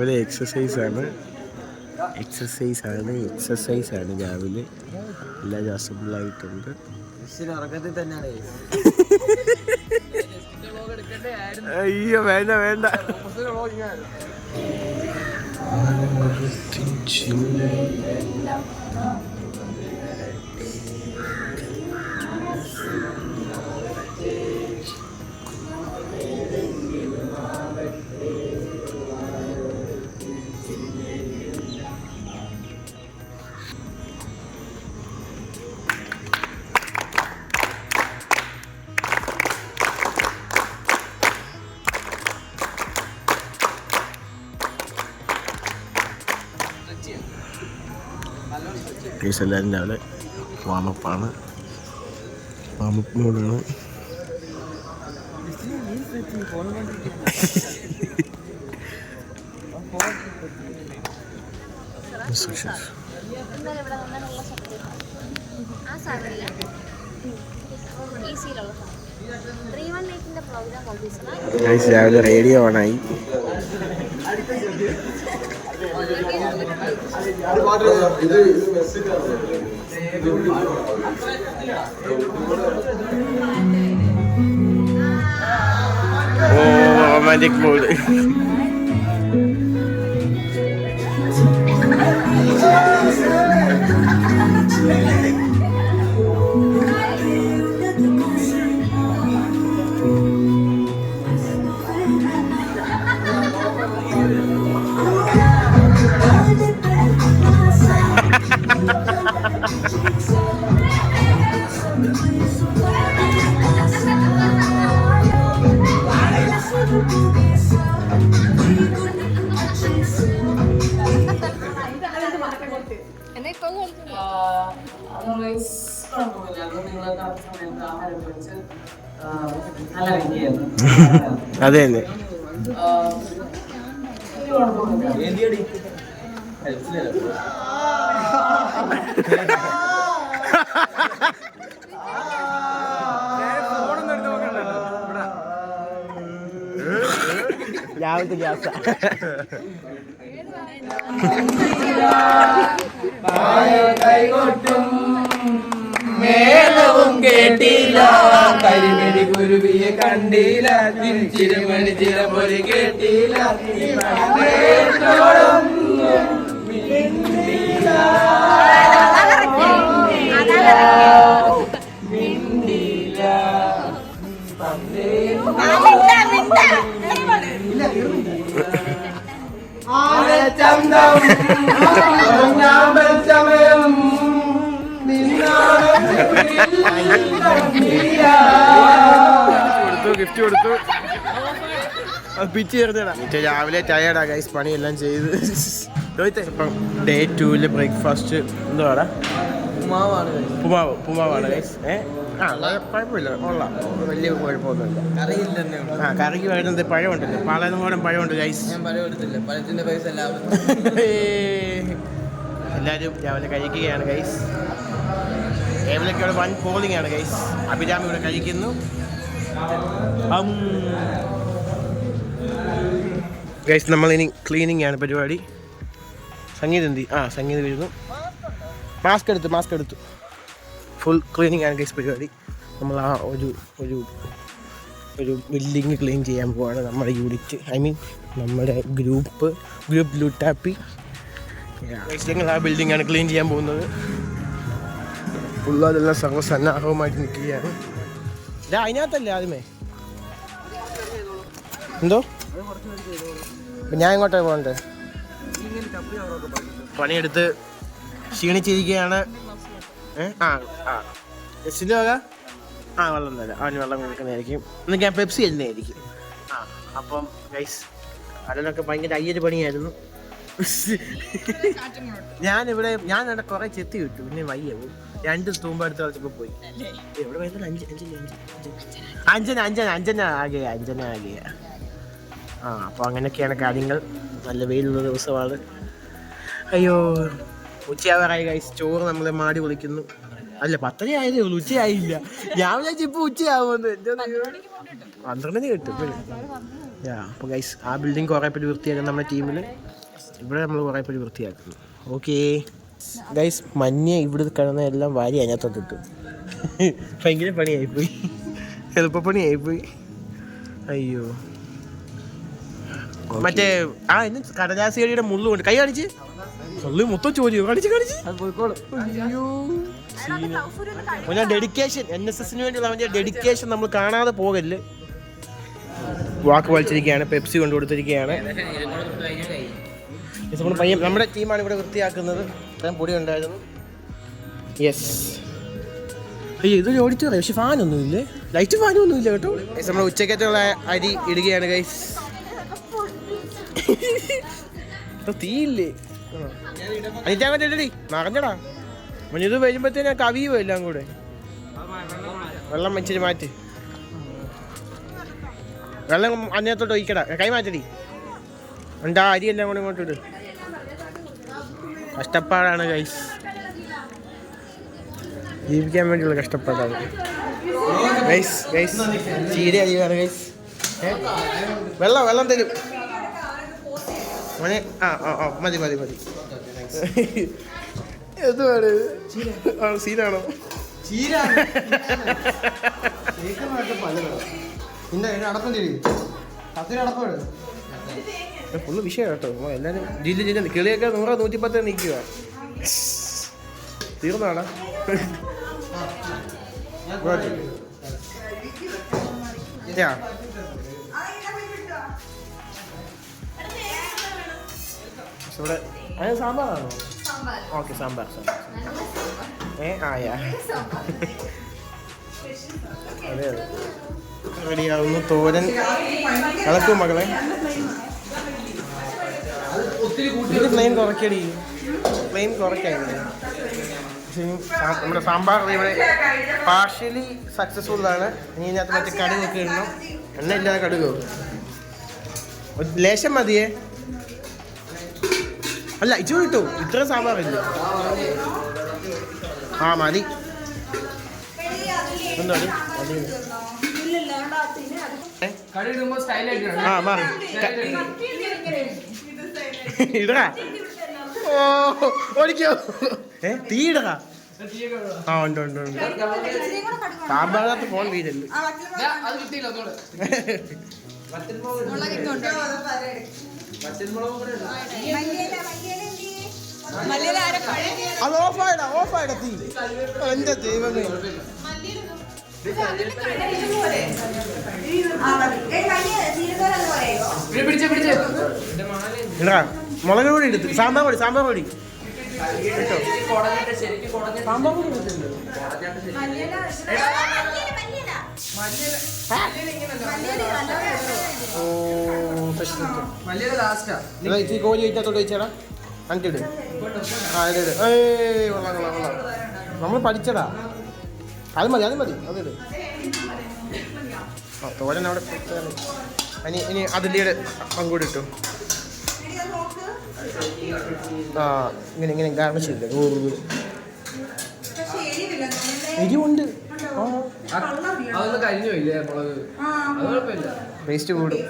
രാവിലെ എക്സസൈസ് ആണ് രാവിലെ. എല്ലാവരും അസംബിളായിട്ടുണ്ട്. അയ്യോ വേണ്ട വേണ്ട. എല്ലാവരും രാവിലെ വാമപ്പാണ്, വാമപ്പ് മോഡാണ്. രാവിലെ റേഡിയോ ഓണായി. Romantic mood. അതെ തന്നെ. രാവിലത്തെ ഗ്യാസ് കൈകൊട്ടും മേളവും കേട്ടില്ല, കരിമിഴി കുരുവിയെ കണ്ടില്ല, തിരിച്ചിരുമണി ചിരമൊരു കേട്ടില്ല, ചന്തം സമയം ഗിഫ്റ്റ് കൊടുത്തു. അത് പിച്ച് ചേർന്നടാ. രാവിലെ ടയേർഡാ ഗൈസ്, പണിയെല്ലാം ചെയ്ത്. ഇപ്പം ഡേ 2 ബ്രേക്ക്ഫാസ്റ്റ് എന്തുവാടാ? ഉപ്പുമാവാണ് ഗൈസ്. കുഴപ്പമില്ല, കൊള്ളാം, വലിയ കുഴപ്പമൊന്നുമില്ല. കറിക്ക് വരുന്നത് പഴമുണ്ടല്ലോ, പാലനോടം പഴമുണ്ട് ഗൈസ്. എല്ലാവരും രാവിലെ കഴിക്കുകയാണ് ഗൈസ്. ഏവലൊക്കെ ഇവിടെ വൻ പോളിംഗ് ആണ് ഗൈസ്. അഭിരാമി ഇവിടെ കഴിക്കുന്നു. ഗൈസ് നമ്മളിനി ക്ലീനിങ് ആണ് പരിപാടി. സംഗീതം സംഗീതം വരുന്നു. മാസ്ക് എടുത്തു ഫുൾ ക്ലീനിങ് ആണ് ഗൈസ് പരിപാടി. നമ്മൾ ആ ഒരു ബിൽഡിങ് ക്ലീൻ ചെയ്യാൻ പോവാണ്. നമ്മുടെ യൂണിറ്റ്, നമ്മുടെ ഗ്രൂപ്പ് ലൂട്ടാപ്പി ഞങ്ങൾ ആ ബിൽഡിംഗ് ആണ് ക്ലീൻ ചെയ്യാൻ പോകുന്നത്. പിള്ളേരെല്ലാം സർവ്വസന്നാഹവുമായിട്ട് നിൽക്കുകയാണ്. അതിനകത്തല്ലേ ആദ്യമേ എന്തോ ഞാൻ ഇങ്ങോട്ടേ പോകണ്ടേ? പണിയെടുത്ത് ക്ഷീണിച്ചിരിക്കുകയാണ്. എസിൻ്റെ വക വെള്ളം തരാം. അവന് വെള്ളം കൊടുക്കുന്നതായിരിക്കും. എന്നിട്ട് ഞാൻ പെപ്സി തരുന്നതായിരിക്കും. അപ്പം ഗൈസ് അതിനൊക്കെ ഭയങ്കര അയ്യൊരു പണിയായിരുന്നു. ഞാൻ കുറെ ചെത്തി വിട്ടു, പിന്നെ വയ്യവും 2 തൂമ്പ അടുത്ത് കളിച്ചപ്പോ പോയി. എവിടെ വരുന്നത്? അഞ്ചന ആകെയാ. അപ്പൊ അങ്ങനെയൊക്കെയാണ് കാര്യങ്ങൾ. നല്ല വെയിലുള്ള ദിവസമാണ്. അയ്യോ, ഉച്ചയാവാറായി ഗൈസ്. ചോറ് നമ്മളെ മാടി വിളിക്കുന്നു. അല്ല 10 ആയതേ ഉള്ളൂ, ഉച്ചയായില്ല. ഞാൻ വിചാരിച്ചു ഇപ്പൊ ഉച്ചയാവുമെന്ന്. 12 കിട്ടും. അപ്പൊ ഗൈസ് ആ ബിൽഡിംഗ് കുറെ പേര് വൃത്തിയാക്കാൻ നമ്മുടെ ടീമിൽ ഇവിടെ നമ്മൾ കുറേ പേര് വൃത്തിയാക്കുന്നു. ഓക്കേ ഗൈസ്, മഞ്ഞ ഇവിടെ കിടന്ന എല്ലാം വാരി അതിനകത്തോട്ടിട്ടു. ഭയങ്കര പണിയായിപ്പോയി, എളുപ്പപ്പണിയായിപ്പോയി. അയ്യോ, മറ്റേ ഇന്ന് കടലാസിയുടെ മുള്ളുകൊണ്ട് കൈ കാണിച്ച് മുള്ളു മൊത്തം ചോദിച്ചു കാണിച്ച് അയ്യോ. ഞാൻ ഡെഡിക്കേഷൻ, NSSന് വേണ്ടിയുള്ള അവൻ്റെ ഡെഡിക്കേഷൻ നമ്മൾ കാണാതെ പോകല്ല്. വാക്ക് വലിച്ചിരിക്കുകയാണ്, പെപ്സി കൊണ്ടു കൊടുത്തിരിക്കുകയാണ്. നമ്മുടെ ടീമാണ് ഇവിടെ വൃത്തിയാക്കുന്നത്. ഇത്രയും പൊടി ഉണ്ടായിരുന്നു. യെസ്, അയ്യോ ഇതൊരു ഓഡിറ്റോറിയം, പക്ഷെ ഫാനൊന്നും ഇല്ലേ, ലൈറ്റ് ഫാനും ഒന്നും ഇല്ല കേട്ടോ. നമ്മൾ ഉച്ചക്കത്തുള്ള അരി ഇടുകയാണ് ഗൈസ്. തീയില്ലേ അനിറ്റാൻ പറ്റേണ്ടി മറഞ്ഞടാ. ഇത് വരുമ്പോഴത്തേന് കവിയോ എല്ലാം കൂടെ. വെള്ളം വെച്ചിട്ട് മാറ്റി, വെള്ളം അതിനകത്തോട്ട് ഒഴിക്കടാ, കൈ മാറ്റടി. എൻ്റെ ആ അരി എല്ലാം കൂടെ ഇങ്ങോട്ട് ഇട്. കഷ്ടപ്പാടാണ് ഗൈസ്, ജീവിക്കാൻ വേണ്ടിയുള്ള കഷ്ടപ്പാടാണ് ഗൈസ്. ഗൈസ് ചീര അരിയാണ് ഗൈസ്. വെള്ളം തരും മോനെ. മതി എന്തുവാണ് സീനാണോ? ഫുള്ള് വിഷയം കേട്ടോ. എല്ലാരും ജില്ല കിളിയൊക്കെ 100 110 നിൽക്കുക. തീർന്നാണ് ഇവിടെ. അത് സാമ്പാറാണോ? ഓക്കെ, സാമ്പാർ. അതെ റെഡിയാവുന്നു. തോരൻ ഇളക്കും മകളെ. ഫ്ലെയിം കുറയ്ക്കടി, ഫ്ലെയിം കുറയ്ക്കായിരുന്നു. നമ്മുടെ സാമ്പാർ ഇവിടെ പാർഷ്യലി സക്സസ്ഫുള്ളാണ്. ഇനി ഇതിനകത്ത് മറ്റേ കടുകൊക്കെ ഇടണം. എണ്ണ ഇല്ലാതെ കടുകോ ലേശം മതിയേ. അല്ല ഇച്ചു കിട്ടൂ, ഇത്ര സാമ്പാറില്ല. മതി. എന്താ ഇടറാ? ഓടിക്കോ, തീ ഇടറാ? ഉണ്ട്. സാമ്പാറിനകത്ത് ഫോൺ വീഴല്ലേ. അത് ഓഫായിടാ തീ. എന്റെ ദൈവമേ, മുളക് പൊടി എടുത്ത് സാമ്പാർ പൊടി കേട്ടോ. സാമ്പാർ പൊടി എടുത്തിട്ടുണ്ട്. ഇച്ചിരി കോഴി കഴിക്കാത്തോട്ട് വെച്ചാടാ. അഞ്ചിട്. ഇട്. നമ്മൾ പഠിച്ചടാ. അത് മതി അതിട്. തോരൻ അവിടെ ഇനി അതിൻ്റെ പങ്കൂടി ഇട്ടു. ഇങ്ങനെ ഗാർണിഷ് ചെയ്തില്ല. എരിവുണ്ട്. ടേസ്റ്റ് കൂടും.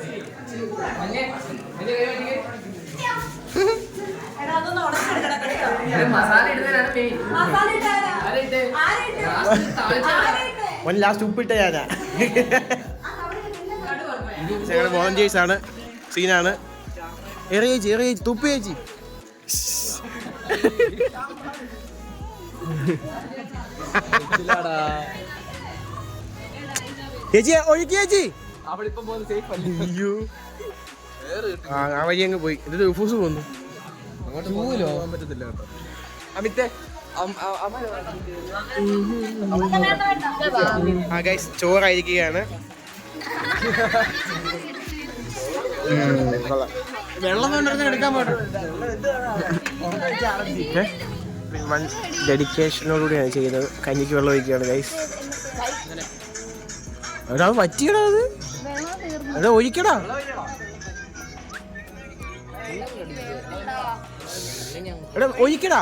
ലാസ്റ്റ് ഉപ്പിട്ട ഞാനാ. ഞങ്ങളുടെ വോളണ്ടിയേഴ്സ് ആണ്. സീനാണ്. എറിയേച്ചി തുപ്പി ചേച്ചി. ചേച്ചി ഒഴുക്കി ചേച്ചി. ആ വഴി അങ്ങ് പോയി. എന്നിട്ട് ഉഫൂസ് പോന്നു. അമിത്തെ ഗൈസ് ചോറായിരിക്കുകയാണ്. വെള്ളം എടുക്കാൻ ഡെഡിക്കേഷനോടുകൂടിയാണ് ചെയ്യുന്നത്. കഞ്ഞിക്ക് വെള്ളം ഒഴിക്കുകയാണ് ഗൈസ്. എടാ പറ്റിയടാ, അത് ഒഴിക്കടാ. എടാ ഒഴിക്കടാ.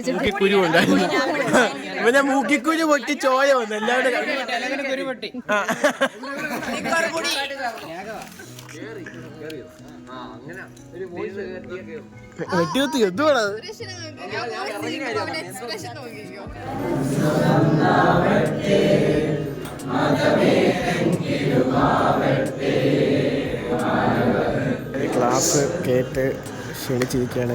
മൂക്കിക്കുരു ഉണ്ടായിരുന്നു. ഇവനെ മൂക്കിക്കുരു പൊട്ടി ചോയ വന്നു എല്ലാവരുടെ വെട്ടിവത്തി എന്തുവാണ് ക്ലാസ് കേട്ട് ക്ഷണിച്ചിരിക്കുകയാണ്.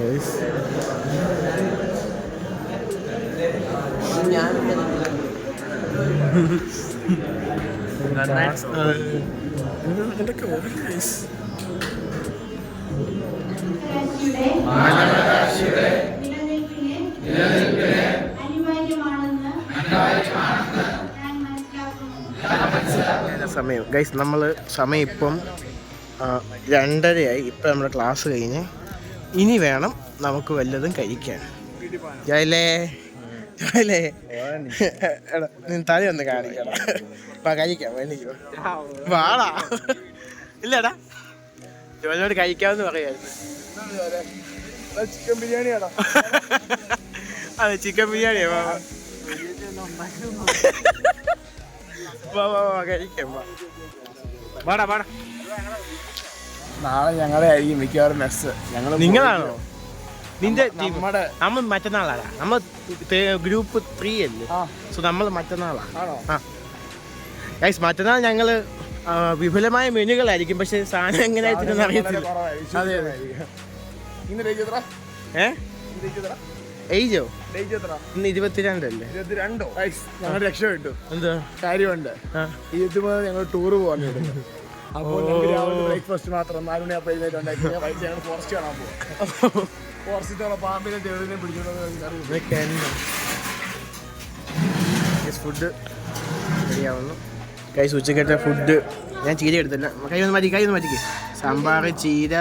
എന്തൊക്കെ സമയം ഗൈസ്, നമ്മൾ സമയം ഇപ്പം 2:30 ഇപ്പം നമ്മുടെ ക്ലാസ് കഴിഞ്ഞ് ഇനി വേണം നമുക്ക് വല്ലതും കഴിക്കാൻ. ജയലേ എടാ നീ തല ഒന്ന് കാണിക്കണം. ഇപ്പം കഴിക്കാം വേണിക്കോ വാടാ. ഇല്ലടാ ജോലിയോട് കഴിക്കാമെന്ന് പറയായിരുന്നു. ചിക്കൻ ബിരിയാണിയാണോ? അതെ ചിക്കൻ ബിരിയാണിയാ. കഴിക്കാം വാടാ വാടാ. നാളെ ഞങ്ങളെ ആയിരിക്കും മിക്കവാറും മെസ്സ്. നിങ്ങളാണോ? നിന്റെ നമ്മൾ മറ്റന്നാളാണ്. നമ്മൾ ഗ്രൂപ്പ് 3 അല്ലേ? സോ നമ്മൾ മറ്റന്നാളാണ്. ആ ഗൈസ് മറ്റന്നാൾ ഞങ്ങള് വിപുലമായ മെനുകളായിരിക്കും. പക്ഷെ സാധനം എങ്ങനെ അറിയത്തില്ല. അതെ അതെ. ഏജോ ഇന്ന് 22 അല്ലേ? 22 ഞങ്ങൾ രക്ഷപ്പെട്ടു. എന്താ കാര്യമുണ്ട്? ഞങ്ങൾ ടൂറ് പോകാൻ. അപ്പോൾ ബ്രേക്ക്ഫാസ്റ്റ് മാത്രം 4 മണിയാകുമ്പോൾ എഴുന്നേറ്റുണ്ടാക്കി ഞങ്ങൾ ഫോറസ്റ്റ് കാണാൻ പോകും. ഫോറസ്റ്റിലുള്ള പാമ്പിനെ തേടിനെ പിടിച്ചോണ്ട് ഫുഡ് റെഡിയാവുന്നു. ഉച്ചക്കത്തെ ഫുഡ് ഞാൻ ചീര എടുത്തില്ല. കൈയൊന്ന് മാറ്റിക്ക്. സാമ്പാർ, ചീര,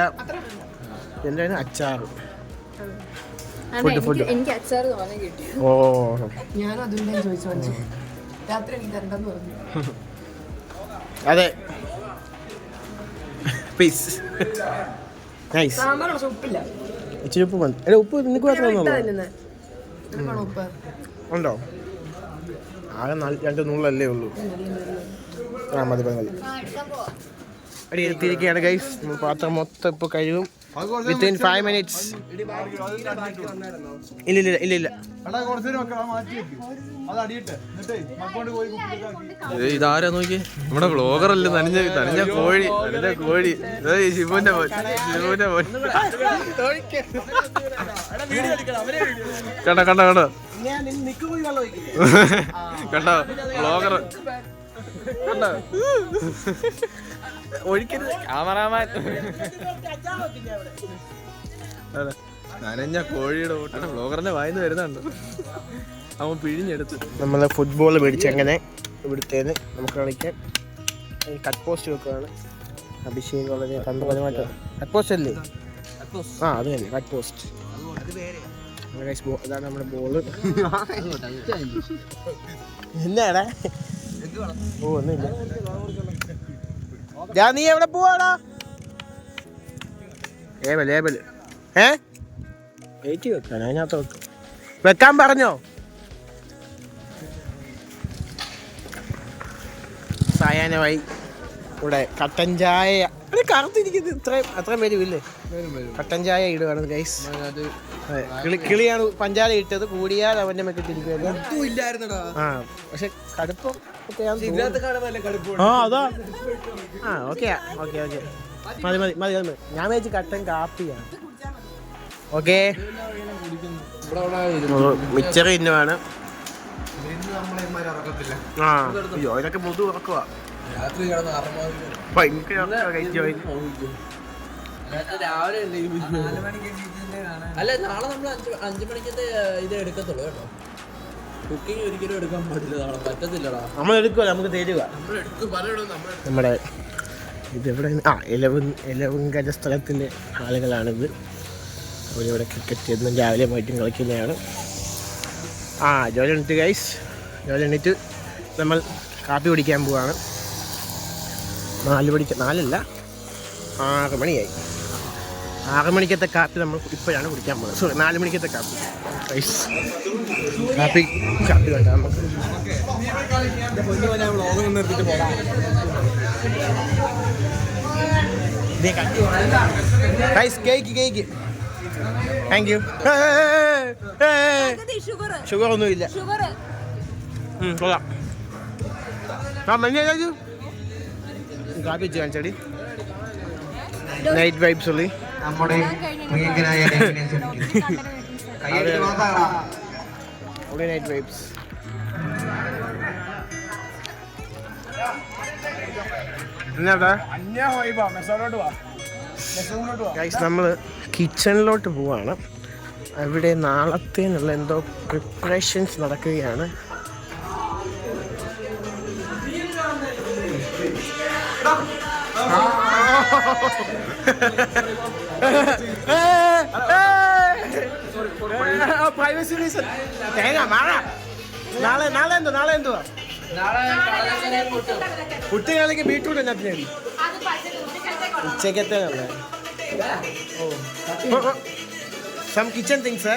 എന്തായാലും അച്ചാറ്. ഫുഡ് എനിക്ക് അച്ചാറ് തോന്നി കിട്ടി. ഓ ഞാൻ അതുകൊണ്ടാണ് ചോദിച്ചു. രാത്രി എനിക്ക് തരണ്ടെന്ന് പറഞ്ഞു. അതെ ഇച്ചിരി ഉപ്പ് മതി. ഉപ്പ് നിനക്ക് മാത്രം ഉണ്ടോ? ആകെ 2 നൂലല്ലേ ഉള്ളൂ. ആ മതി മതി. അടി എത്തിയിരിക്കുകയാണ് ഗൈസ്. പാത്രം മൊത്തം ഇപ്പോൾ കഴിയും. Within 5 minutes. ഇല്ല ഇതാരാ നോക്കി? നമ്മുടെ വ്ളോഗർ അല്ലേ? നനഞ്ഞ കോഴി. ശിവന്റെ കണ്ടോ കണ്ടോ വ്ളോഗർ കണ്ടോ? ഒഴിക്കരുത് ക്യാമറാമാൻ. നനഞ്ഞ കോഴിയുടെ കൂട്ടാണ് വ്ളോഗറിന്റെ വായിന്ന് വരുന്നുണ്ട്. അവൻ പിഴിഞ്ഞെടുത്ത്. നമ്മൾ ഫുട്ബോൾ മേടിച്ച് അങ്ങനെ ഇവിടുത്തേന് നമുക്ക് കളിക്കാൻ കട്ട് പോസ്റ്റ് വെക്കുകയാണ്. അഭിഷേക് വളരെ തന്ത്രപരമായിട്ട് കട്ട് പോസ്റ്റ് അല്ലേ? ആ അത് തന്നെ കട്ട് പോസ്റ്റ്. അതാണ് നമ്മുടെ ബോള്. എന്നാടാ? ഓ ഒന്നുമില്ല. നീ എവിടെ പോവാടാ? ലേബല് വെയിറ്റ് വെക്കാൻ അതിനകത്ത് വെക്കാൻ പറഞ്ഞോ? സായാഹ്നമായി. ഇവിടെ കട്ടൻ ചായ കറുത്തിരിക്കുന്നത് അത്രയും വരുമില്ലേ? കട്ടൻ ചായ ഇടുകയാണ് ഗൈസ്. കിളിയാണ് പഞ്ചാര ഇട്ടത്. കൂടിയാൽ അവന്റെ മെക്കിട്ടിരിക്കുമല്ലോ. ആ പക്ഷെ കടുപ്പം അതാ. ആ ഓക്കെ മതി. ഞാൻ വെച്ച് കട്ടൻ കാപ്പിയാണ്. ഓക്കെ മിച്ചർ ഇന്നുമാണ്. ആ അയ്യോ ഇതൊക്കെ മുതു ഉറക്കുവാ. അല്ല നാളെ നമ്മൾ 5 മണിക്കത്തെ ഇത് എടുക്കത്തുള്ളൂ കേട്ടോ. കുക്കിംഗ് ഒരിക്കലും എടുക്കാൻ പറ്റില്ല. നാളെ പറ്റത്തില്ലടാ. നമ്മൾ എടുക്കുക, നമുക്ക് തരുക. നമ്മുടെ ഇതെവിടെ? ആ ഇലവുങ്കര സ്ഥലത്തിൻ്റെ ആളുകളാണിത്. അവരിവിടെ ക്രിക്കറ്റ് എന്നും രാവിലെ വൈകിട്ടും കളിക്കുന്നതാണ്. ആ ജോലി എണീറ്റ് ഗൈസ്. ജോലി എണീറ്റ് നമ്മൾ കാപ്പി കുടിക്കാൻ പോവാണ്. 4 മണിക്ക് 4 അല്ല 6 മണിയായി. 6 മണിക്കത്തെ കാപ്പി നമ്മൾ ഇപ്പോഴാണ് കുടിക്കാൻ പോകുന്നത്. സോറി, 4 മണിക്കത്തെ കാപ്പി. കാപ്പി വേണ്ട നമുക്ക്. Cake thank you. ഷുഗർ ഒന്നുമില്ല. കൊള്ളാം. കാപ്പി വെച്ച് കാണിച്ചടി. നൈറ്റ് വൈബ്സ് ഉള്ളി. നമ്മുടെ പ്രിയങ്കരായ നൈറ്റ് വൈബ്സ്. എന്നാ നമ്മൾ കിച്ചണിലോട്ട് പോവാണ്. അവിടെ നാളത്തേനുള്ള എന്തോ പ്രിപ്പറേഷൻസ് നടക്കുകയാണ്. Privacy reason. തേങ്ങ മാറ. നാളെ എന്തുവാ? കുട്ടികളൊക്കെ ബീട്രൂട്ട് എന്നാ ഉച്ചക്കത്തെ സം കിച്ചൺ തിങ്സ്.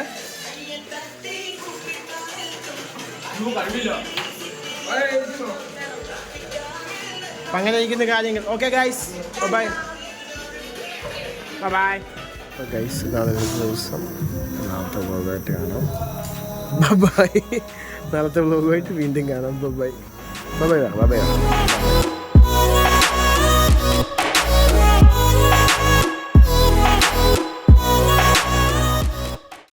അങ്ങനെ ഇരിക്കുന്ന കാര്യങ്ങൾ. Okay guys, bye bye. Guys, ഇതാണ് ദിവസം. നാളത്തെ വ്ലോഗായിട്ട് കാണാം. ബൈ. നാളത്തെ വ്ലോഗായിട്ട് വീണ്ടും കാണാം. Bye bye bye.